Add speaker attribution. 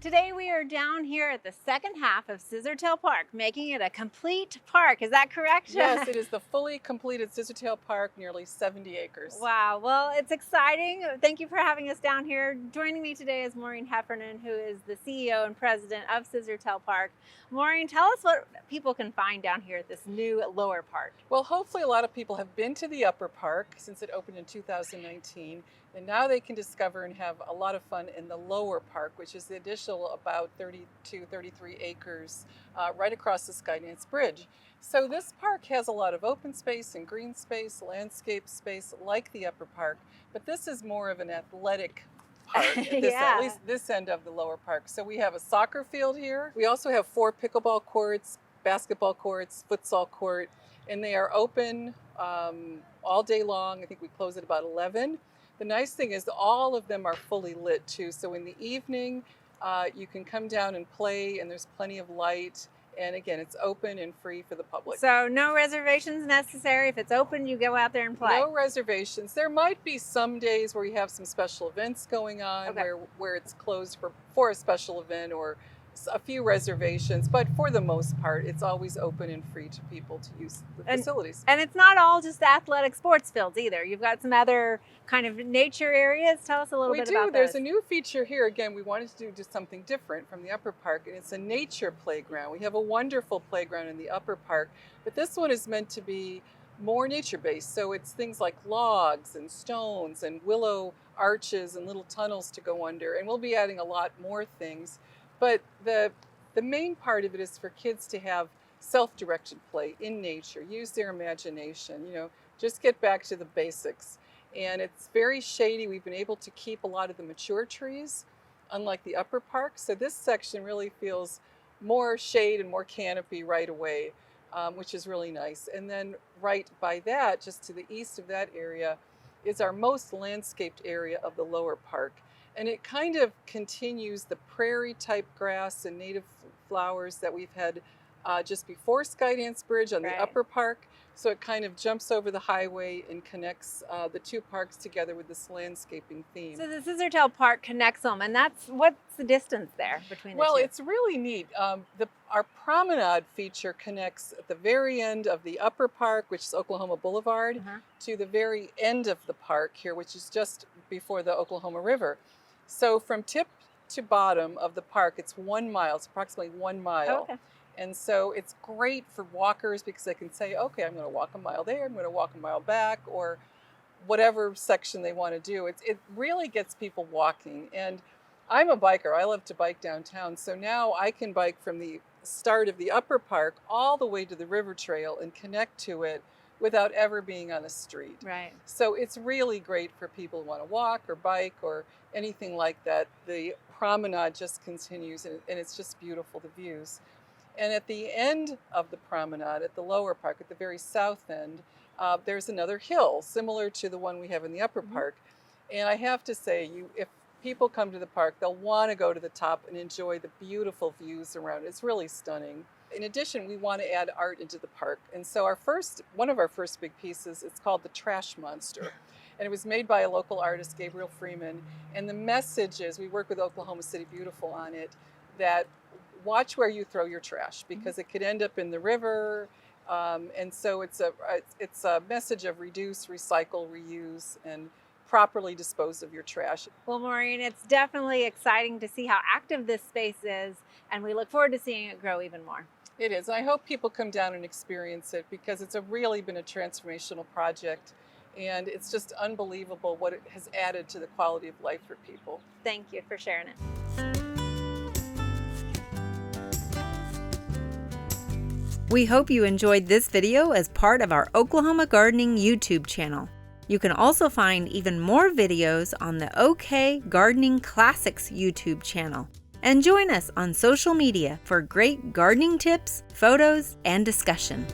Speaker 1: Today we are down here at the second half of Scissortail Park, making it a complete park. Is that correct?
Speaker 2: Yes, it is the fully completed Scissortail Park, nearly 70 acres.
Speaker 1: Wow, well, it's exciting. Thank you for having us down here. Joining me today is Maureen Heffernan, who is the CEO and president of Scissortail Park. Maureen, tell us what people can find down here at this new lower part.
Speaker 2: Well, hopefully a lot of people have been to the upper park since it opened in 2019, and now they can discover and have a lot of fun in the lower park, which is the additional about 32, 33 acres right across the Skydance Bridge. So this park has a lot of open space and green space, landscape space like the upper park, but this is more of an athletic park at least this end of the lower park. So we have a soccer field here. We also have 4 pickleball courts, basketball courts, futsal court, and they are open all day long. I think we close at about 11. The nice thing is all of them are fully lit too. So in the evening, you can come down and play, and there's plenty of light. And again, it's open and free for the public.
Speaker 1: So no reservations necessary. If it's open, you go out there and play.
Speaker 2: No reservations. There might be some days where you have some special events going on, where it's closed for a special event or a few reservations, but for the most part, it's always open and free to people to use the facilities.
Speaker 1: And it's not all just athletic sports fields either. You've got some other kind of nature areas. Tell us a little bit about those.
Speaker 2: There's a new feature here. Again, we wanted to do just something different from the upper park, and it's a nature playground. We have a wonderful playground in the upper park, but this one is meant to be more nature-based. So it's things like logs and stones and willow arches and little tunnels to go under, and we'll be adding a lot more things. But the main part of it is for kids to have self-directed play in nature, use their imagination, just get back to the basics. And it's very shady. We've been able to keep a lot of the mature trees, unlike the upper park. So this section really feels more shade and more canopy right away, which is really nice. And then right by that, just to the east of that area, is our most landscaped area of the lower park. And it kind of continues the prairie type grass and native flowers that we've had just before Skydance Bridge on the upper park. So it kind of jumps over the highway and connects the two parks together with this landscaping theme.
Speaker 1: So the Scissortail Park connects them, and what's the distance there between the two?
Speaker 2: Well, it's really neat. Our promenade feature connects at the very end of the upper park, which is Oklahoma Boulevard, to the very end of the park here, which is just before the Oklahoma River. So from tip to bottom of the park, it's 1 mile. It's approximately 1 mile.
Speaker 1: Okay.
Speaker 2: And so it's great for walkers because they can say, okay, I'm going to walk a mile there, I'm going to walk a mile back, or whatever section they want to do. It really gets people walking. And I'm a biker. I love to bike downtown. So now I can bike from the start of the upper park all the way to the river trail and connect to it without ever being on a street.
Speaker 1: Right.
Speaker 2: So it's really great for people who want to walk or bike or anything like that. The promenade just continues, and it's just beautiful, the views. And at the end of the promenade, at the lower park, at the very south end, there's another hill similar to the one we have in the upper park. And I have to say, if people come to the park, they'll want to go to the top and enjoy the beautiful views around it. It's really stunning. In addition, we want to add art into the park. And so one of our first big pieces, it's called the Trash Monster. And it was made by a local artist, Gabriel Freeman. And the message is, we work with Oklahoma City Beautiful on it, that watch where you throw your trash, because it could end up in the river. And so it's a message of reduce, recycle, reuse, and properly dispose of your trash.
Speaker 1: Well, Maureen, it's definitely exciting to see how active this space is, and we look forward to seeing it grow even more.
Speaker 2: It is. I hope people come down and experience it, because it's really been a transformational project, and it's just unbelievable what it has added to the quality of life for people.
Speaker 1: Thank you for sharing it. We hope you enjoyed this video as part of our Oklahoma Gardening YouTube channel. You can also find even more videos on the OK Gardening Classics YouTube channel. And join us on social media for great gardening tips, photos, and discussion.